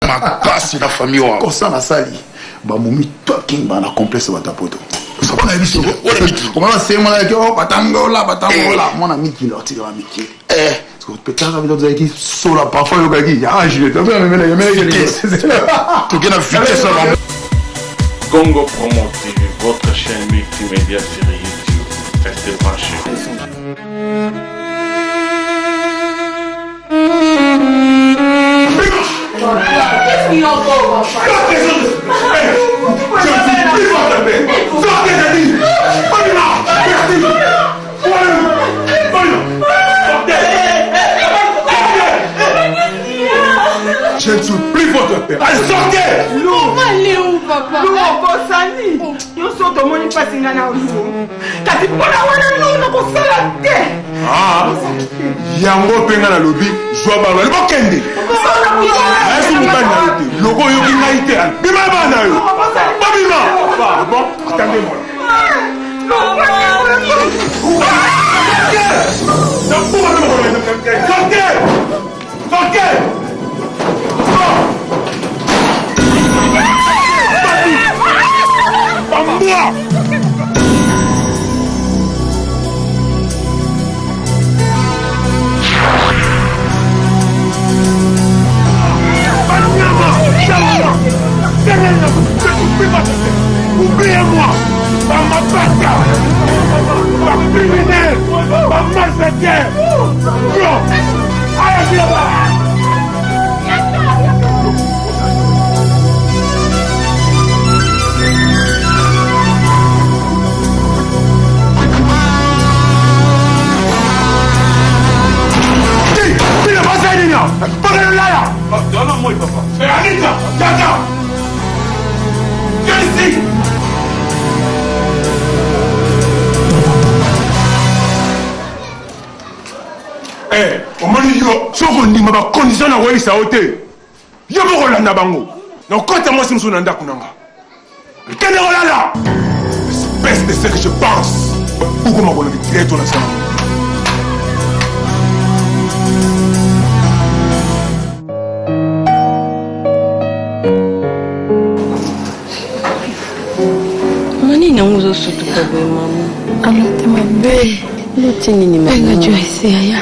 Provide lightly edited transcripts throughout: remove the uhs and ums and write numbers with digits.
makasi na famille wa kosa na sali ba momi talking ba na complexe ba tapoto ça va na biso comment va c'est moi que batangola mon miki là tu vas miki peut-être ça veut dire que sola parfois le gars dit ah je vais te faire mais tu gagnes vitesse Congo Promo TV, votre chaîne multimédia sur YouTube. Restez branchés. Qu'est-ce qu'il y a encore, je ne suis plus votre père. Allez, sortez! Allez où, papa? Nous, on va s'en aller. Nous sommes au monde passé dans la rue. Quand tu prends la rue, nous, on va s'en ah, yango penga na lobby, joie balo. Le bokende. Est-ce que vous avez logo yoki naïté? Bima bana yo. Bima. Bon, attendez-moi. Sortez! Moi! Oubliez-moi! Par ma bataille! Par criminel! Par malfaiteur! Non! Allez, là-bas! Donne-moi, papa. Mais Anita, Tata! Viens ici! Eh, on m'a dit, si on dit, ma condition à voir ça ôter. Yo mo rolanda bango. Non, quand moi, si je suis dans kunanga. Quel est là? Espèce de ce que je pense. Pourquoi on dit tirer ton ensemble? Nangu zo sutu kwa be mama. Alote mabe. Luti nini mama? Enga jua isi ya.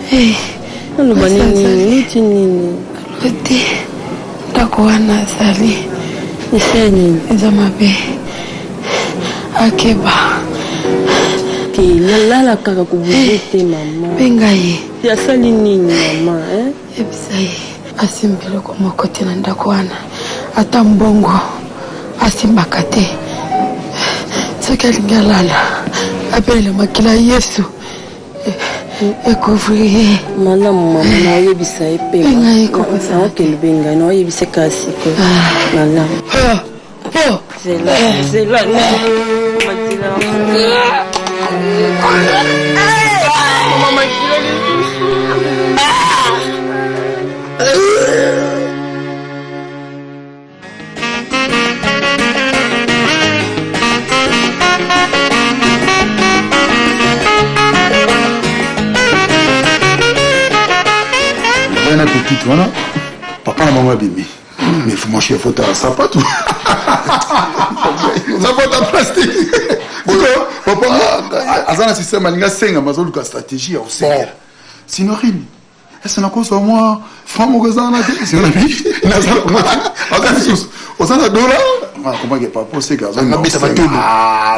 Hey. Alo bani nini? Luti nini? Alote. Ndako wana zali. Ise nini? Eza mabe. Akeba. Ki lala kaka kubuzete mama. Benga ye. Ya sali nini mama Ebisa ye. Asimbilo kwa mokote na ndako wana. Ata mbongo. Asimbakate. Soki alingalala apelele makila Yesu ekuvrie malamu mama na oyebisa ye pe na okende ngai na oyebisa kasi ko malamu zela Une petite, voilà. Papa n'a pas bébé. Mais il faut manger, il faut un sapato. Ça va en plastique. Papa, à un système, il y a 5 ans, il y a stratégie au Seigneur. Sinon, est-ce que c'est moi, franc, mon gars, c'est la vie. Aux ans de dollars, comment il n'y a pas possible que ça va tout.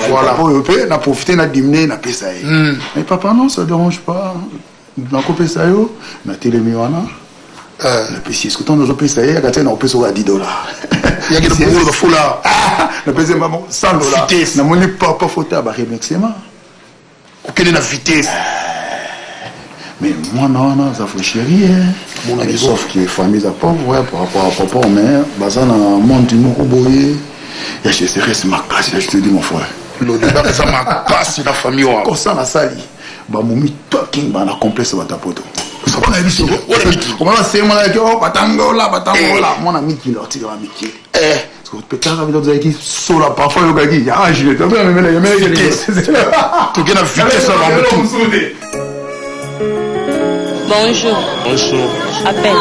Voilà, on a profité, on a diminué, on a payé ça. Mais papa, non, ça ne dérange pas. On a coupé ça, on a télémis. Si ce que tu as payé ça, on a payé $10. Il y a des gens qui font là. On a payé $100. On n'a pas faute à barrer maximum. Quelle est la vitesse? Mais moi, non, ça fait chérie. Sauf que les familles sont pauvres par rapport à papa, mais dans le monde du monde, il y a des gens qui ma casse, je te dis, mon frère. Le débat, c'est ma casse, la famille. Comme ça, on a sali. Momi talking, on a complexe à ta poto. Ça va, on va c'est moi là, batangola, mon ami qui l'a tiré à Mickey. Peut-être ça veut dire que sola parfois le gars dit ah je vais te faire mais tu gagnes la vitesse avant tout. Bonjour. Bonjour. Appelle.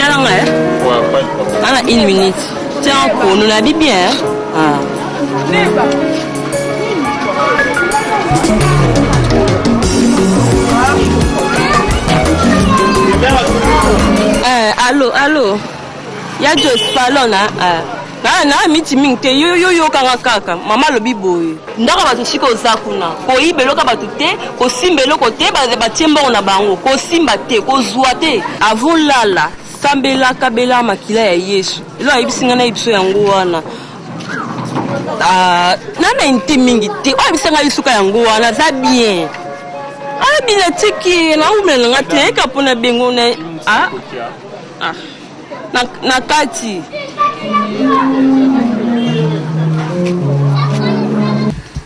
Tiens, là, Ouais, pas de problème. on a 1 minute. Tiens, on nous l'a dit bien. Allô. Ya Jos Palona. Na miti mingte yo kaka mama lobi boye ndaka bato sika ozakuna koyibeloka bato te kosimbeloko te batiemba na bango kosimba te kozwa te avulala sambela kabela makila ya Yesu elo ayibisinga na ibiso yango wana nana inte mingi te oyibisanga lisuka yango wana za bien abila tiki na umela ngate kapona bengo na na kati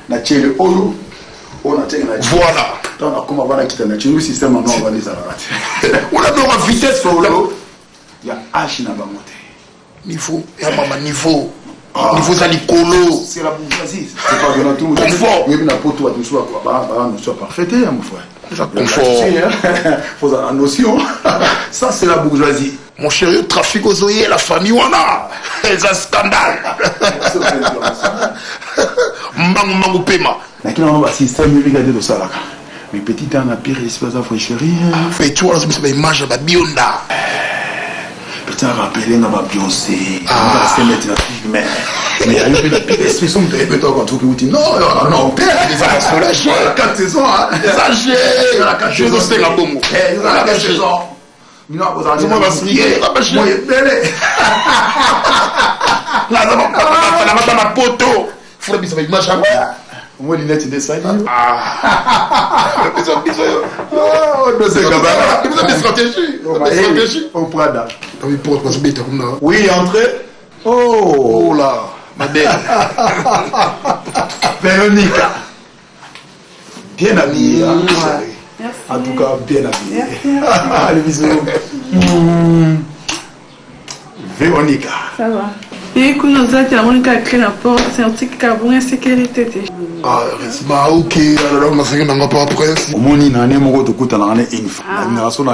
na chele oyo on a tenu na Voilà. on a comment va quitter na chele système non on va les arrêter On a donc en vitesse solo il y a H na bamote niveau ya mama niveau niveau za likolo c'est la bourgeoisie c'est pas bien tout confort mais na poto tu sois quoi bah nous soit parfaité mon frère confort faut avoir la notion ça c'est la bourgeoisie. Mon chéri, le trafic aux oeillets, la famille, on a. C'est un scandale. Mangu pema. Lakini on va système regarder de ça là. Mais petit temps na pire espèce de chéri. Fait tu vois c'est image de Bionda. Petit rappeler na Beyoncé. On va se mettre na fille mais il y a une expression de répéter quand tu dis non père les a soulagés. 4 saisons hein. Les âgés. Je sais la bongo. Eh, la 4 saisons. Mina vous allez moi va signer la machine. Moi belé. Là ça ma poto. Faut bien ça image à moi. Moi lunette de ça. Oh, c'est comme ça. Stratégie. Au Prada. Oui, pour quoi se mettre comme ça. Oui, entrez. Oh là, ma belle. Véronica. Bien habillée. En tout cas, bien habillée. Allez, bisous. Véronica. Ça va. Et quand nous avons Monica a créé la porte, c'est un petit cabon insécurité. Bah ok, alors on a fait un rapport après. Au moins, il y a un numéro de coup, on a une femme. En tout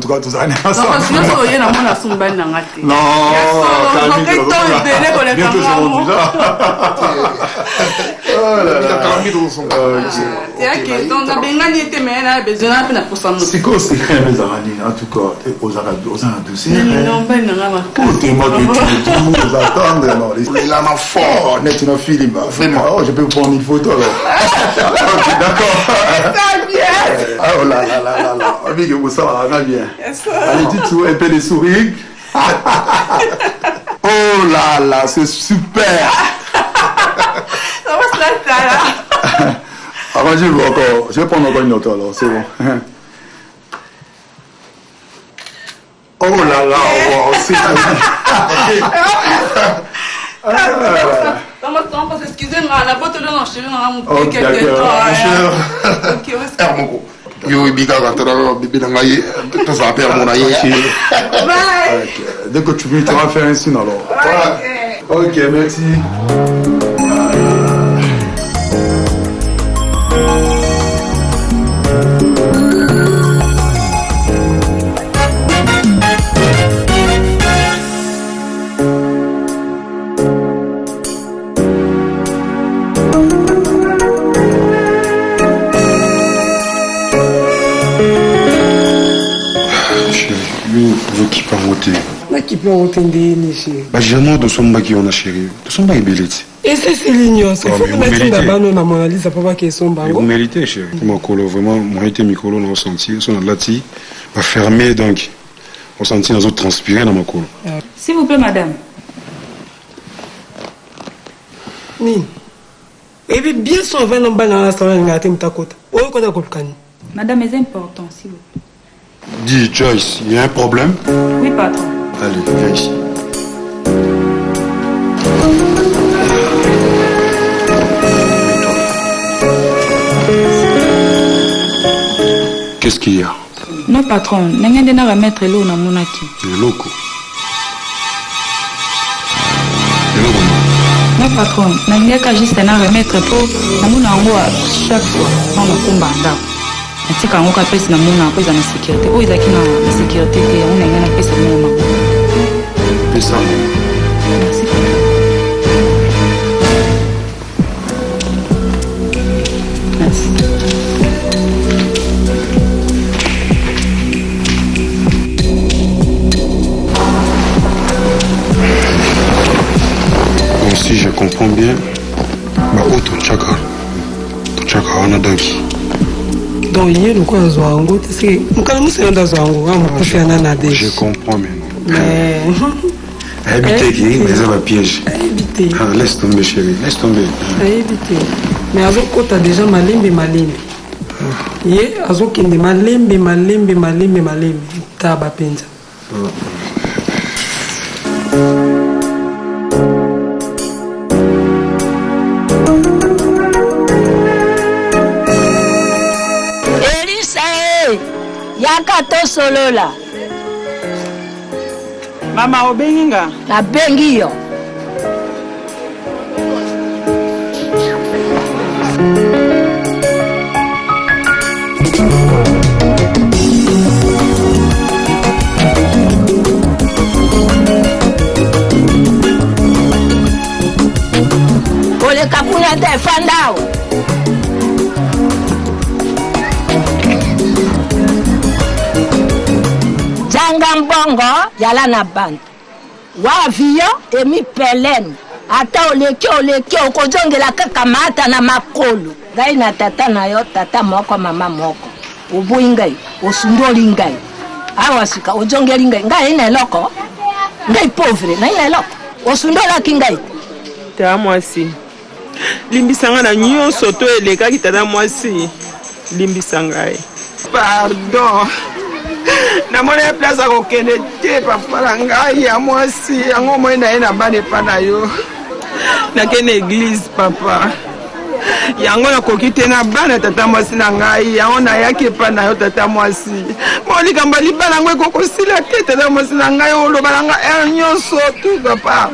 cas, tout ça, on est ensemble. Non, parce que nous, il y a un monde à son bain dans la tête. Non, c'est quoi ce que mes amis en tout cas aux adoucir nous attendre il en a fort net une film vraiment oh je peux prendre une photo alors d'accord oh là là là là avec vous ça va bien allez dites un peu les sourires oh là là c'est super ça va se là. Avant, je vais prendre encore une autre alors, c'est bon. Oh là là, wow, c'est excusez-moi, la boîte de l'enchaînement, ok, d'accord. Yo, Ibiga, bébé d'Angaye, tout ça, père mon aïe. Dès que tu veux, tu vas faire un signe alors. Ok, merci. Nakipa otendeni chérie. Bajama de somba qui on a chérie. De somba est belette. Et c'est l'ignon, c'est faut mettre la banane na Mona Lisa papa qui sont bango. Vous méritez chérie. Mon colo vraiment moi été micro dans ressenti, son lati va fermer donc on sentit nous autres transpirer dans mon colo. S'il vous plaît madame. Ni. Et puis bien sûr va dans banane ça va ngate mtakota. Oyo kota kolkani. Madame est important s'il vous plaît. Dis Joyce, il y a un problème? Oui patron. Allez, viens ici. Qu'est-ce qu'il y a? Non patron, n'engue de na remettre l'eau na monaki. Le loco. Non patron, n'engue ka juste na remettre pour na mona ngo chaque fois on a kombanda. Atika ngo ka pesi na mona ko za na sécurité. O izaki na sécurité te on n'engue na pesi na mona. fais ça. Merci. Merci. Bon, si je comprends bien, ton chaka on a donc. Donc hier nous quoi zoango c'est mukana musenda zoango amukufi anana des. Je comprends maintenant. Mais habiter qui mais ça va piège. Habiter. Ah, laisse tomber chérie, laisse tomber. Habiter. Mais azokota déjà malembe. Ye azokende malembe taba penza. Yaka to solola. Mama obengi nga? Nabengi yo. Ole kapuna te fandao. Mbongo yala na bande wa avion emi pelene ata oleki okozongela kaka mata na makolo ngai na tata na yo tata moko mama moko oboyi ngai osundoli ngai awa sika ozongeli ngai ina eloko ngai pauvre na ina eloko osundolaki ngai tata mwasi limbisanga na nyonso to elekaki tata mwasi limbisa ngai pardon namoni place akokende te papa na ngai ya mwasi yango moi na ye na bana epa na yo nakende église papa yango nakoki te na bana tata mwasi na ngai yango nayaki epa na yo tata mwasi mo likambo libala yango ekokosila te tata mwasi na ngai oloba na ngai nyonso tu papa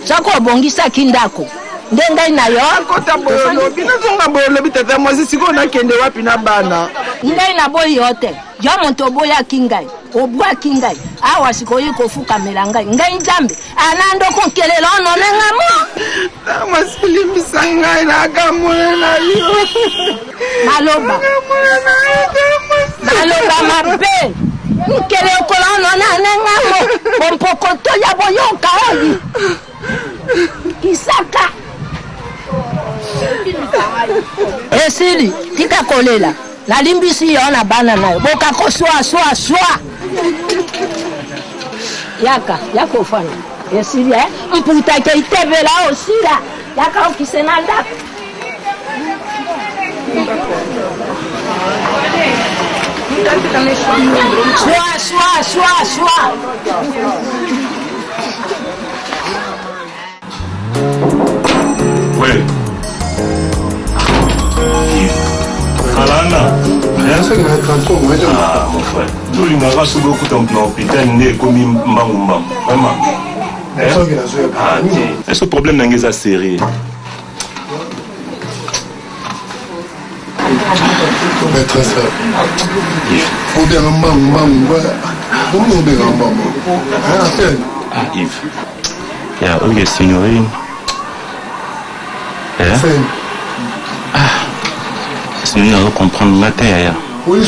soko obongisaki ndako nde ngai na yo akota boyolobi nazonga boyolobi tata mwasi sikoyo nakende wapi na bana ngai na boyi yo te yo moto oboyaki ngai obwaki ngai awa sikoyi kofukamela ngai nzambe anandoko nkelela ononenga mo mwasi limbisa ngai nakamona na yo maloba mabe nkele okola ononenga mo bompokoto ya boyoka oyi kisaka esili tika kolela nalimbisi yo na bana nayo boka koswa yaka ofana esili mputa ke itebela osila yaka okisena ndako Sois. Ouais. Alana. Ah, mon frère. Nous, il m'a rassuré beaucoup dans l'hôpital, il est comme un bambou. Vraiment. Ah, est-ce que le problème n'est pas sérieux? Maîtresse, faut bien un bambou. Comment bien un bambou? Ah, Yves. Il y a une signorine. Signorine, on va comprendre la terre. Oui,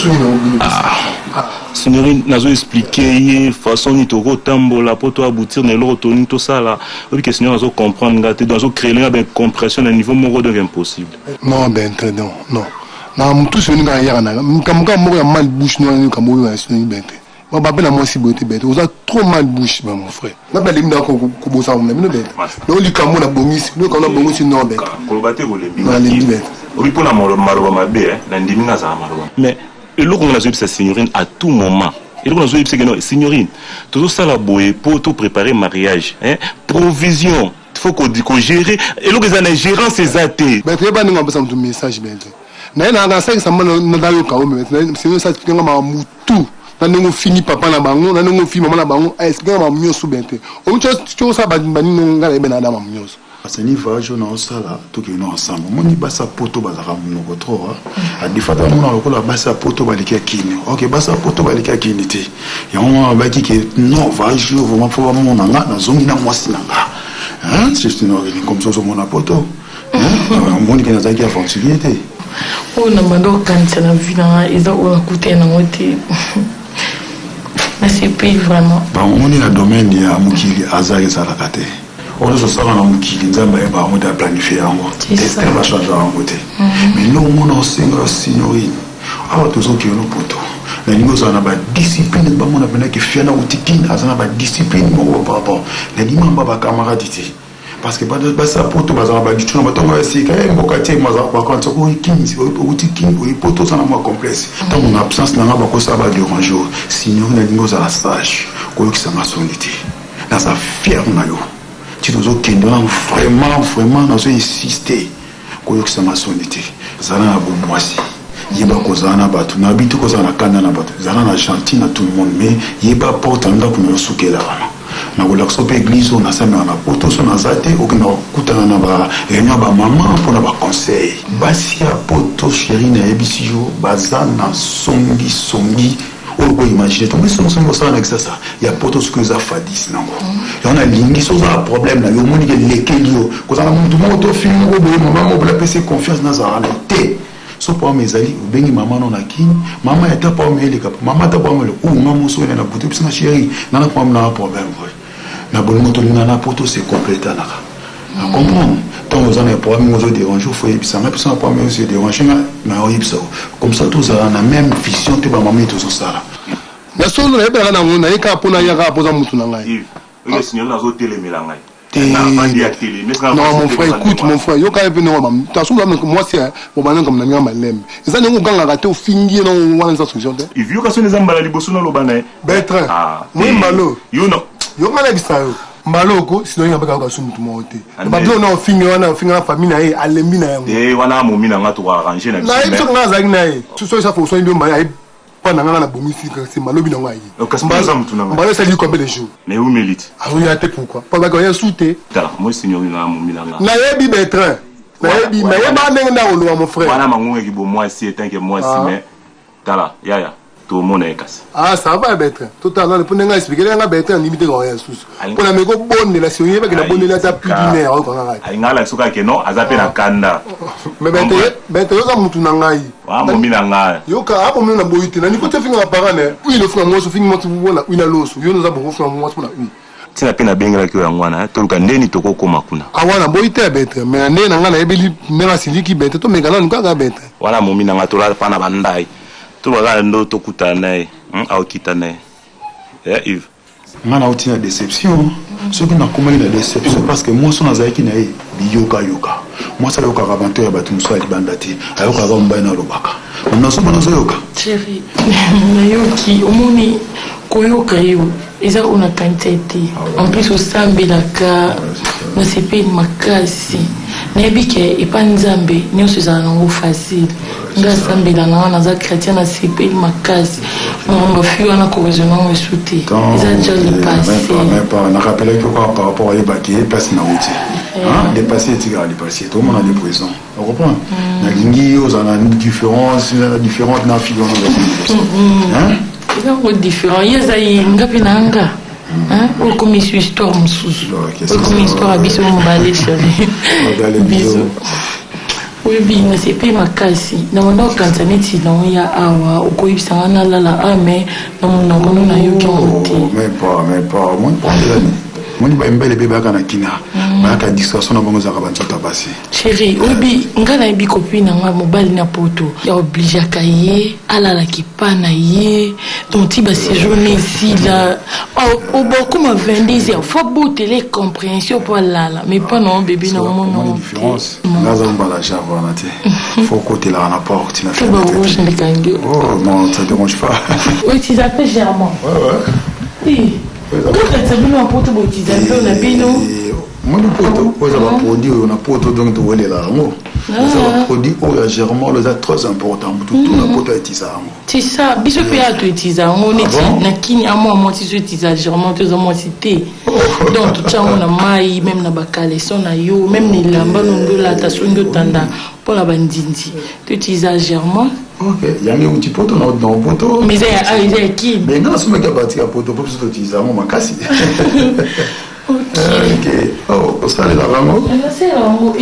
signorine, nous avons expliqué façon ni toko tambola pour toi aboutir ne l'autre ni tout ça là. Oui que signorine nous comprendre gâté dans créer une compression à niveau moro devient impossible. Non ben non. Na tout ce ni ga ya na. Kamuka moko ya mal bouche no kamuka ya signorine bente. Ba ba na moi si beauté bête. Vous avez trop mal bouche mon frère. Na ba limda ko bosa mo na bête. No li kamu na bongisi, no kamu na bongisi no bête. Ko baté ko le bi. Oui pour la maroba mabe na ndimi na za maroba. Mais et l'autre on a joué sa signorine à tout moment. Et l'autre on a joué c'est que non signorine. Tout ça la boye pour tout préparer mariage, hein? Provision. Il faut qu'on gérer et l'autre ils en gérant ses athées. Ben tu pas nous on un message bête. Na na ça ça na dayo ka o mais c'est ça expliquer ma mutu. Na ngo fini papa na bango, na ngo fini maman na bango, expliquer ma mioso bête. O tu ça ba bani nga ebe na da ma mioso. Parce que ni voyage on a ça là, tout qui nous ensemble. Moi ni basa poto bazara monoko trop. A des fois on a encore basa poto balika kini. OK, basa poto balika kini té. Et on va dire que non voyage vraiment faut vraiment nanga na zongi na mwasi nanga. Hein, c'est une organisation comme ça sur mon poto. Hein, on dit que na zaki aventurer té. Oh na mando kanisa na vina eza o akuté na moté. Mais c'est pas vraiment. Bah on est dans le domaine de Mukili Azari Salakate. On se sent dans Mukili Nzamba et bah on a planifié en mode. Destin va changer en côté. Mais nous on a signorine. Ah tous ceux qui ont poto. Na ningo za na ba discipline ba mona bena ke fiana utikini azana ba discipline mo par rapport. Na dimamba ba camarade ti. Parce que ba sa poto ba za ba du tuna ba tonga sika e mbokati ma za ba kwanta ko ikini utikini ko poto sana mo complexe. Dans mon absence na ba ko sa ba déranger. Signorine na ningo za la sage. Ko ki sama solité. Na sa fier na yo. Tu dois vraiment na so insister. Ko ki sama solité. Zana na bo mwasi. Yeba kozana batu na bitu kozana kanda na batu zana na gentil na tout le monde mais yeba porte anda kuna sukela na gola so pe église on a ça mais on a poto so na zate o kina kutana na ba réunion ba maman pour na ba conseil basi ya poto chérie na ebisi yo bazana songi o ko imaginer to mais son ça avec ça ya poto ce que ça fadis nango et on a lingi so ça problème là yo moni ke lekelio kozana muntu moto film ko bo maman mo la pese confiance na za té. So pour mes amis, ou bien maman non akini, maman est pas au milieu cap, maman est pas au milieu, ou maman soit dans la boutique, parce que chérie, n'a pas un problème, na bon moto na poto c'est complété na. Na comprendre. Tant aux années problème aux déranger, faut y ça, mais ça pas même se déranger na yipso. Comme ça tous on a même vision te ba maman tout ça. Na solo na ebela na ngona eka pona ya ka poza mutu na ngai. Le signor na zo telemela ngai. Non, mon frère, écoute, mon frère, yo quand même non, t'as souvent moi c'est bon maintenant comme na malem. Ça n'est pas ganga raté au fingi non wana ça solution. Il vieux ka so les ambala liboso na lobana. Bertrand. Moi malo. You know. Yo ngala bisa yo. Malo ko sinon il ngabeka ka sumu tumo te. Ba bien non fingi wana fingi na famille na ye alembi na yango. Wana momi na ngato arranger na biso. Na biso ngaza na ye. So ça faut so ndio mba ya pas na bomisi c'est malobi na ngai. Mbala ça lui combien de jours? Mais où mérite? Ah oui, attends pourquoi? Pas d'accord, il y a souté. Moi signorina na momi na nga. Na yebi Bertrand. Na yebi mais yeba ndenga olo mon frère. Wana mangunga ki bo moi si etant que moi si mais tala yaya tout le monde est cassé. Ah ça va Bertrand. Totalement pour nga expliquer nga Bertrand limité ko rien sous. Pour la meko bonne la série parce que la bonne la ta plus d'une heure ko nga. Ai ngala soka ke non azape na kanda. Mais Bertrand ka mutu na ngai. Wa momi na nga. Yo ka apo mena boyite na ni ko te finga parane. Oui le frère moi so finga mo tu bona una loso. Yo nous a beaucoup frère moi pour na une. Tina pena bengela ki yangwana toluka ndeni toko koma kuna. Awana boyite Bertrand mais ndeni na nga na ebeli mena siliki Bertrand to megala nuka ka Bertrand. Wala momi na nga to la pana bandai. Tu vas ndo to kutana au kitana Yves ngana uti na déception ce qui n'a comment la déception parce que moi son azaki na yoka moi ça yoka aventure ba tu mso alibandati ayoka ba mba na lobaka on so bana yoka chérie na yoki omoni koyoka yo eza una quantité en plus au sambelaka na sepe makasi na bike epanzambe nyonso za nango facile nga sambela na wana za chrétien na sepe makasi on fui wana ko raisonnement et souté eza déjà le passé mais pas na rappelé que par rapport à Ibaki place na outi hein dépasser tigara dépasser tout le monde a des prisons on comprend na lingi aux ana différence na figure hein c'est un différent yezayi ngapi nanga hein ou comme histoire msusu ou comme histoire biso mbale chérie bisous oui bien c'est pas makasi na wana kanza neti na ya awa ukoyibisa wana lala mais na mono na yoki ngote mais pas moi moni ba mbele beba kana kina ba ka discussion na bango za ka bantsota basi chérie obi ngana ibi copine nga mobali na poto ya obligé akaye alala kipana ye donc ti ba séjourner ici là au beaucoup ma 22 heures faut botter les compréhensions pour lala mais pas non bébé na mon différence ngaza mbala java na te faut côté là na porte na fait ba rouge ne kangue oh non ça dérange pas oui tu t'appelles Germain oui tu as un pote baptisé on a bien non moi le pote on a produit on a pote donc de voler là moi un produit où il y a germol, c'est très important. Tout le monde est ça. C'est ça. Biso peut être utilisé. On est na kini à moi tu utilises germol, tu as moi cité. Donc tout ça on a mai même na bakale son na yo, même ni lamba ndo la ta songo tanda pour la bandindi. Tu utilises germol. Ok, il y a un petit poteau dans le poteau. Mais il y a qui? Mais non, c'est moi qui ai bâti un poteau pour utiliser mon macassi. Ok. Oh, ça est là vraiment. C'est vraiment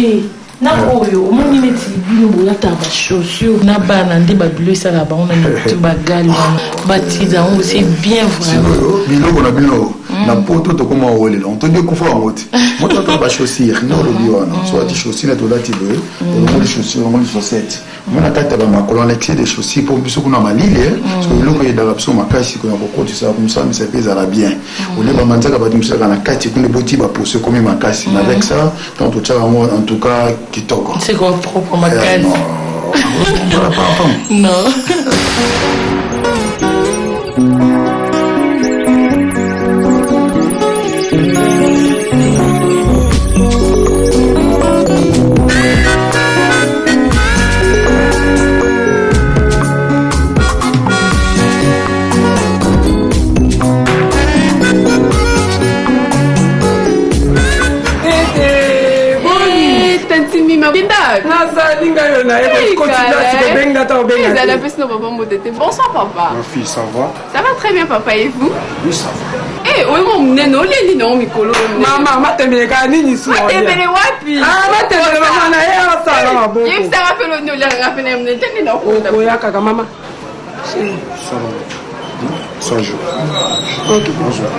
na oyo omoni neti bino bolata bachaussure na bana nde babilo esala bango na mitu bagali wana batiza yango c'est bien vraiment biloko na bino na poto tokoma owelela ontondi kufa yango te moto ata bachaussure na olobi wana soit ti chaussure tolati boye olongoli chaussure olongoli chaussette mona tata bamakolo en excès de chaussure po biso kuna malili parce que eloko eyedaka biso makasi koya kokotisa komsambisa mpe ezala bien ole bamanzaka batimisaka na kati kunde boti bapose komi makasi mais avec ça tant totiaka yango en tout cas kitoko c'est quoi propre makasi non Bonsoir papa. Ma fille, ça va? Ça va très bien papa et vous? Oui, ça va. Eh, oui mon neno, les non mikolo. Maman, matembele kanini so. Matembele wapi? Ah, matembele mama na ya sala maboko. Yem ça rappelle no le rappelle me tene na ko. Oh, ya kaka mama. Ça joue. Ok, bonjour.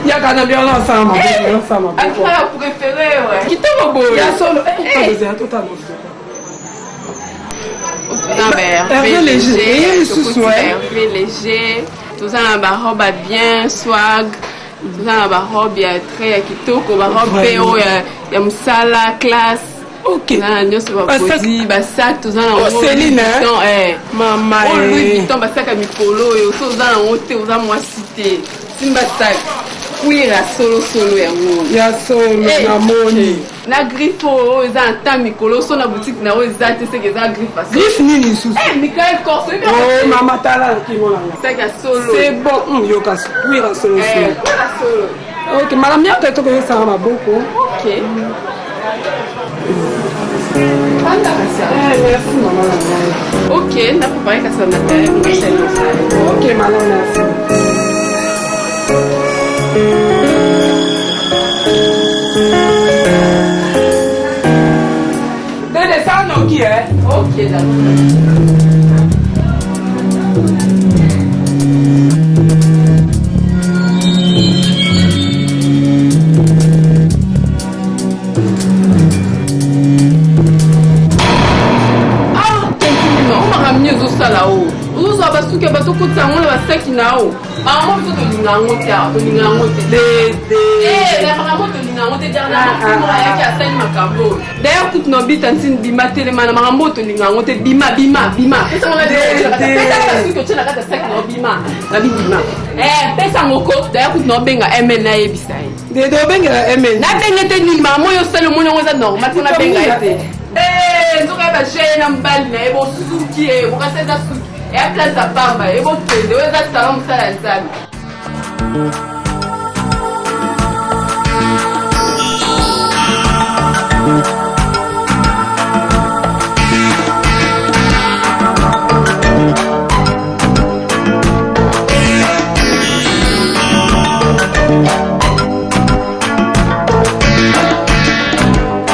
Ya kana bien là ça maboko, ça maboko. Ah, préféré ouais. Qui te bobo? Ya solo. Eh, c'est totalement. Hervé léger, Hervé léger, tout ça dans la robe bien swag, tout ça dans la robe très kitoko, la robe PO, il y a musala classe. Ok. Nous c'est pas possible, bah sac tout ça dans Céline maman. Oh Louis Vuitton bah sac à mikolo et tout ça dans hôtel, tout ça moi cité. Simba sac. Oui, la solo ya mo. Ya solo na moni. Na griffo eza anta mikolo so na boutique na eza te c'est que eza griffe. Griffe nini sous. Michael Corso. Oh mama tala ki mona. C'est que solo. C'est bon, yo ka oui la solo. La solo. OK, madame ya to ko ça ma beaucoup. OK. Merci maman. OK, na préparé ka ça matin. OK, madame merci. Dede ça non qui est? OK, d'accord. là-haut. Vous avez su que bateau coûte ça, on va se qui n'a-haut. Maman, vous de l'ingango, de l'ingango, eh, la maman de l'ingango, de l'ingango, qui a saigné ma cabot. D'ailleurs, toute nos bites, un signe bima, téléman, maman de l'ingango, bima, bima, bima. C'est ça, on a dit que tu n'as pas de sac, bima, la bima. Eh, pesa moko, d'ailleurs, toute nos benga, MN, na ebisai. De benga, MN. Na benga, t'es nul, maman, yo seul, mon nom, c'est normal, on a benga, eh, nous avons gêné un bal, et bon, souki, et bon, c'est ça, souki. Et à place à Bamba, et bon, c'est de ça, ça, on s'en a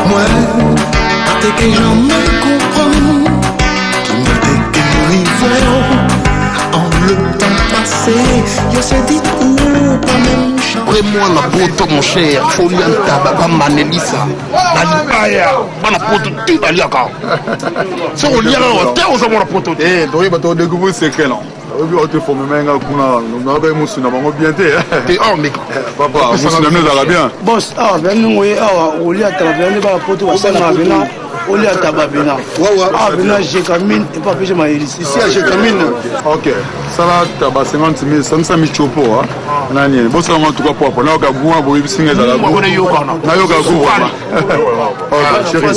moi, t'es que jamais comprends, qui me décrivait en le temps passé, je sais dit ou pas même chant. Vraiment la poto mon cher, Folianta, Baba Manelisa, la libaya, bana poto tout à l'yaka. C'est au lien au terre aux amours la poto. Eh, toi il va te découvrir ce qu'elle a. On te forme même un kuna, on a bien moussou, on a bien été. T'es oh mais papa, moussou n'a pas bien. Boss, ah ben nous oui, ah on lit à travers les bas poto, ça n'a rien. au lieu de Tababina. Ah, Bina, j'ai camine et pas pêcher ma hélice. Ici, j'ai camine. Ok. Ça là, Taba 50 000, 500 000 chopo. Nani, bon, ça va en tout cas pour là, on a goût, on va signer dans la boue. On a yoga. On a yoga goût. Ok, chérie.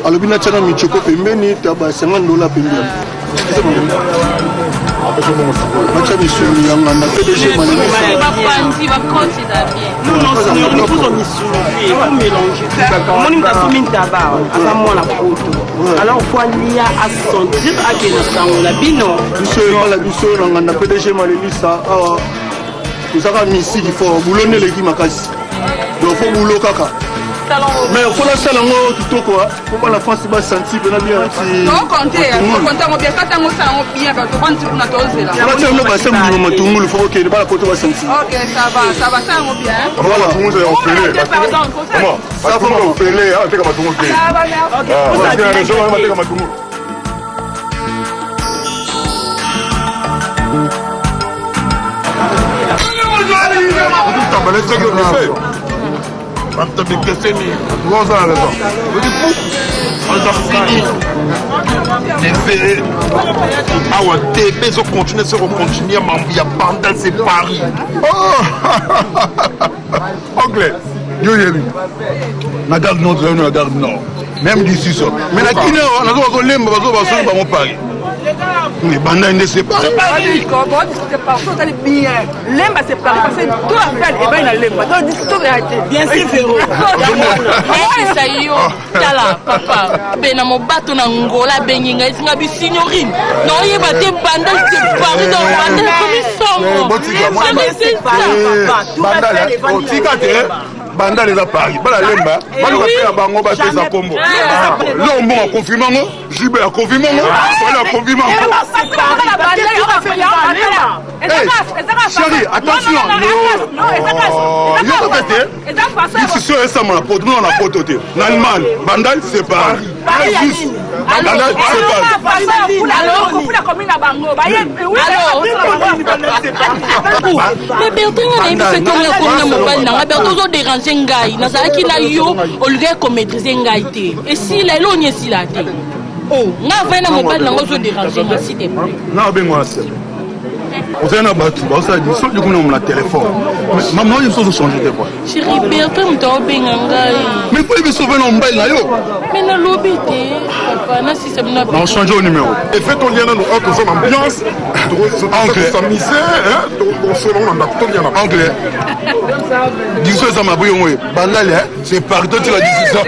Alors, bien, tu as mis choco pembeni, tu as $50 pembeni. Alors, il faut aller à son dire à quel instant on a bino. Vous avez mis ici qu'il faut boulonner les guimakas. Donc, il faut boulot caca. Mais il faut la salle en tout quoi. Il faut pas la France va sentir bien bien. Non, comptez, on bien quand on s'en bien, parce que quand on a dosé là. On tient le bassin de tout le monde, il faut que la côte va sentir. Ok, ça va ça on bien. Voilà, tout le monde est opéré. Comment ça va opérer, hein, t'es comme tout le monde. Ça va bien. OK. Vous avez raison, on va t'es comme tout le monde. Anglais, la garde nord, la garde nord. Même d'ici ça. Mais la Guinée, on a pas mon pari. Mais Banda ne sait pas. C'est pas bien. Lemba c'est pas parce que tout la fait et ben lemba. Donc discuter réalité. Bien sûr Féro. Eh ça yo. Tala papa. Ben na mo bato na ngola benyinga isinga bi signorine. Non yeba te Banda c'est pas dans Banda comme ça. Banda tika te. Banda les a Paris, bala lemba, bala ka bango ba pesa kombo. Lombo a confirmé ngo, Jibe a confirmé ngo, bala a confirmé ngo. Chérie, attention. Ici sur ça mon pote, nous on a pote côté. En Allemagne, Banda c'est Paris. Banda c'est Paris. Alors, pour la commune à Bango, mais Bertrand a dit que comme la commune à Mobile n'a pas dérangé ngai nazalaki na yo oluka ko maîtriser ngai te et si la eloni si la te oh nga va na mobile nango zo déranger nga s'il te plaît na bengo asa on a na batu ba ça dit so du coup on a téléphone maman il faut changer de quoi chérie Bertrand mto benga ngai mais faut il sauver no mobile na yo mais na lobby te papa na système na on change au numéro et fait ton lien dans notre zone ambiance anglais s'amuser hein on se rend dans tout bien anglais dis ça m'a bouillon oui bandale c'est partout tu l'as dit ça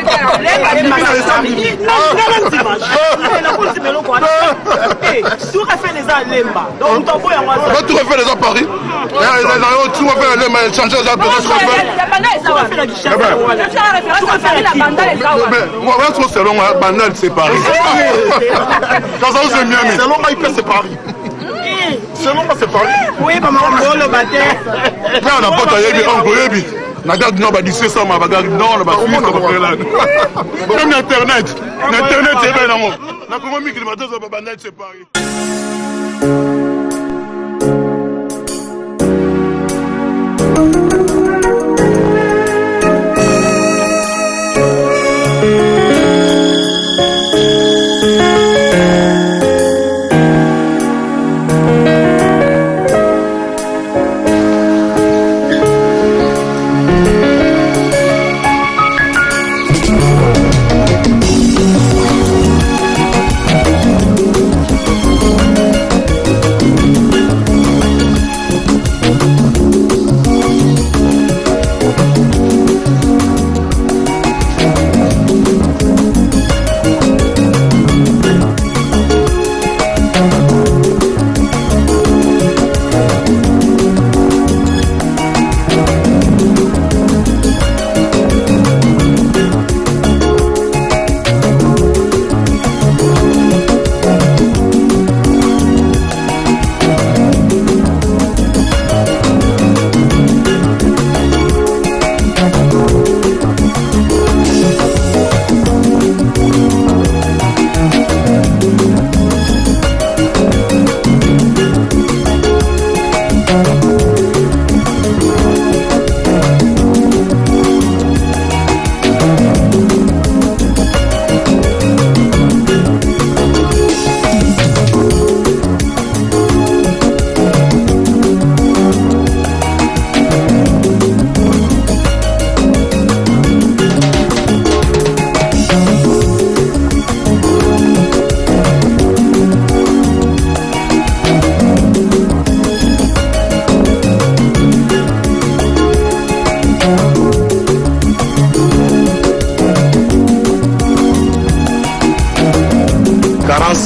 tout refait les alemba donc on voit moi va tout refaire les à Paris tout refaire les mais changer ça peut se refaire on va trop selon bandale c'est Paris quand ça c'est mieux mais selon moi c'est Paris selon moi c'est Paris oui maman on le bâtard là on a pas taillé en Goyebi na garde non ba d'ici ça ma bagarre non ba fils ko ba là même internet c'est bien non na comment mi climatiseur ba bandale c'est Paris.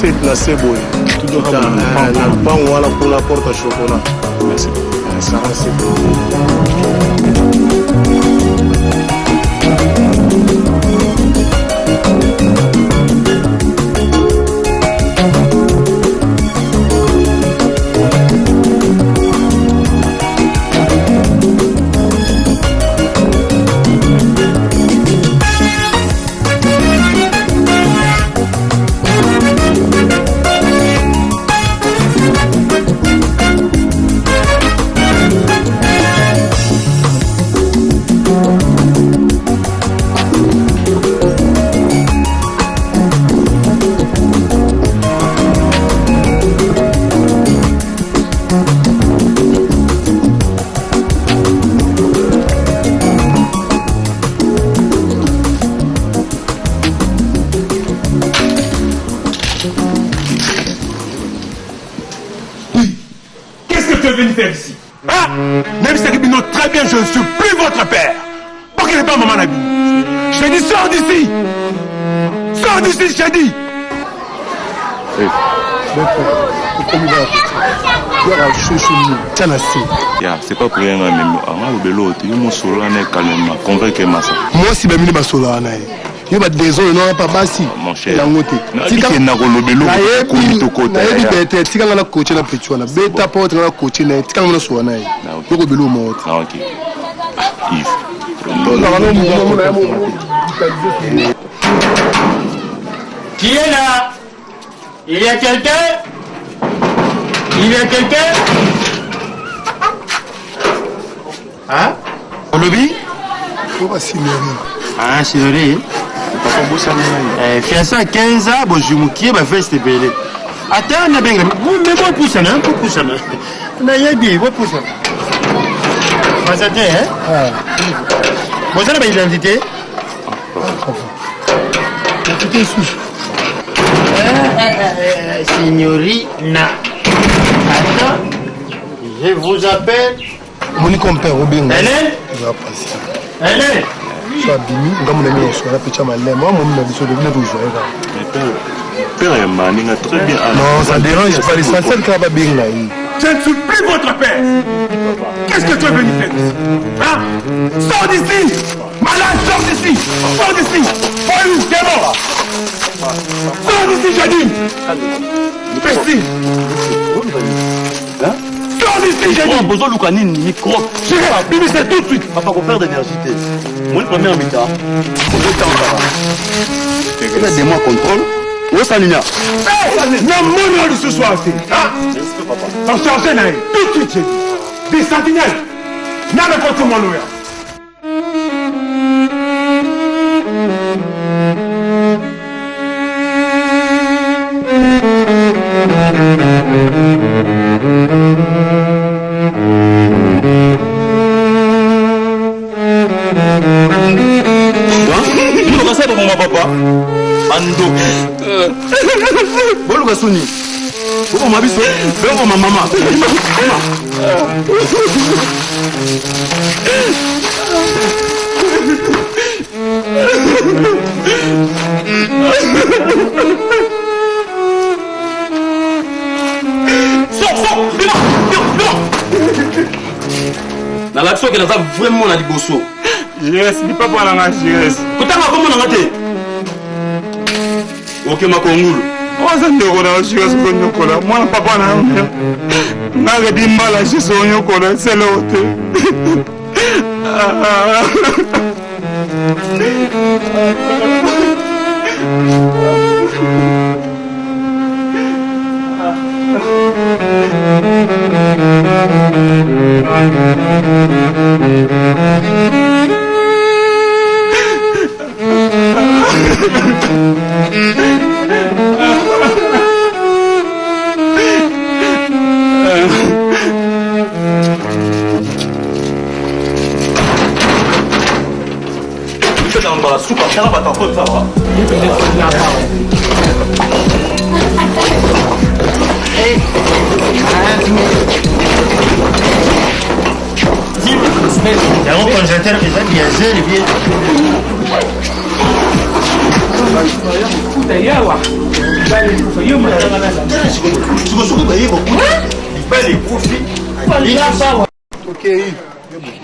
placé boy. Tout le pain voilà pour la porte à chocolat. Merci. Ça va, c'est bon. Ici. Ah, même si Ribino, très bien, je ne suis plus votre père. Pourquoi il n'est pas maman Nabi? Je t'ai dit, sors d'ici. Sors d'ici, je t'ai dit. C'est pas pour rien, mais moi si ben mini basola na yo ba désolé non pas basi mon cher langote tika na kolobelo ko mitokota ya bete tika na coach na petwana beta porte na coach na tika na so na yo ko belo mo OK Yves qui est là? Il y a quelqu'un? Il y a quelqu'un? Hein? Au lobby? Ah, Sinori. Fiancé à 15 ans, bon, je me quitte, ma fête, c'était belé. Attends, on a bien. Mais moi, pousse ça, hein? Pousse ça, on a rien dit, moi, pousse ça. Vous êtes, hein? Vous avez l'identité? L'identité sous. Signorina. Attends, je vous appelle. Mon compère, Robin. Hélène? Hélène? Soit bini, on va me mettre sur la petite malade. Moi, mon ami, sur le venir de jouer. Père et Maninga, très bien. Non, ça dérange pas l'essentiel qu'il va bien là. Je ne suis plus votre père. Qu'est-ce que tu es venu faire ici? Hein? Sors d'ici! Malade, sors d'ici! Sors d'ici! Police, démon! Sors d'ici, j'ai dit! Merci! Sors d'ici, j'ai dit! Besoin de Lucanine, micro. Chérie, bimissez tout de suite! Papa, pour faire d'énergie. Moi, le premier habitat. Il y a des mois contrôle. Où est-ce que Nina? Non, mon nom ce soir, c'est. Hein? T'en chargez, Naï. Tout de suite, j'ai dit. Des sentinelles. N'a pas contre mon lawyer. Papa Ando Boluka Suni Boko mabiso Boko mama Sors Dans l'action qu'elle a vraiment la liboso. Je reste, dis pas pour la marche, je reste. Comment on a raté? Ok, ma congolo. On s'en déroule dans le chien, moi, papa, n'a rien dit mal à chez son yokola, c'est l'autre.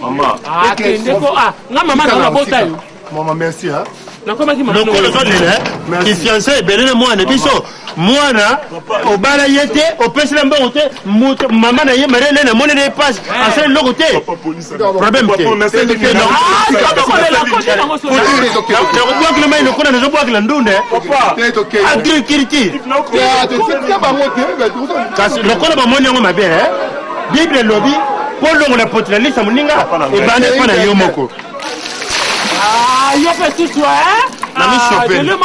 Maman. Maman, merci. Qui fiancé, belé moi, ne biso. Moi, na, au bala yete, au pesle mbote, maman na yé, maré, na monnaie des passes, à ce logoté. Problème, Bible lobby, pour l'on la pote la liste à Moninga, et banné pas na yomoko. Ah, il y a fait tout ça, hein? Nami chopé. Nami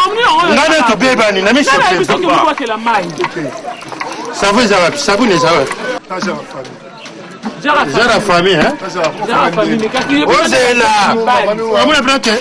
chopé, bani, nami chopé. Ça vous Zara, ça vous les Zara. Zara famille, hein? Zara famille, mais qu'est-ce qu'il y a? Oh, c'est là. On va planter.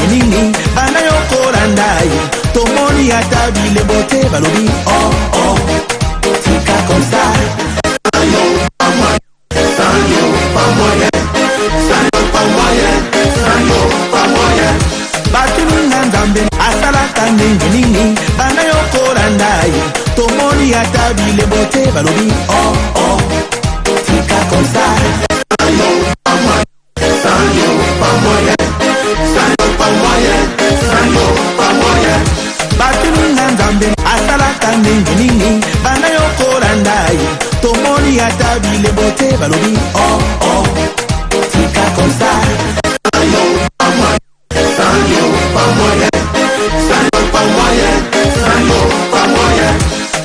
Nini bana yokola ndai tomoni ata bilebote balobi oh oh tika comme ça sanyo pas moyen batinu na nzambe asalaka ndenge nini bana yokola ndai tomoni ata bilebote balobi oh oh tika comme ça sanyo pas moyen batinu na nzambe asalaka ndenge nini bana yokola ndai tomoni ata bilebote balobi oh oh tika comme ça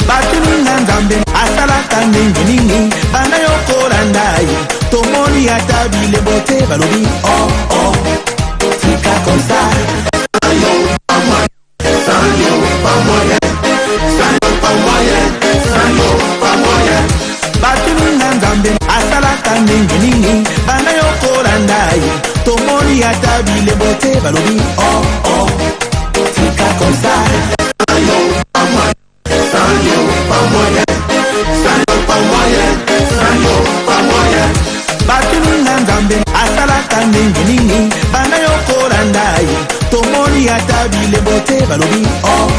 batinu na nzambe asalaka ndenge nini bana yokola ndai tomoni ata bilebote balobi oh oh tika comme ça batinu na nzambe asalaka ndenge nini bana yokola ndai tomoni ata bilebote balobi oh oh tika comme ça batinu na nzambe asalaka ndenge nini bana yokola ndai tomoni ata bilebote balobi oh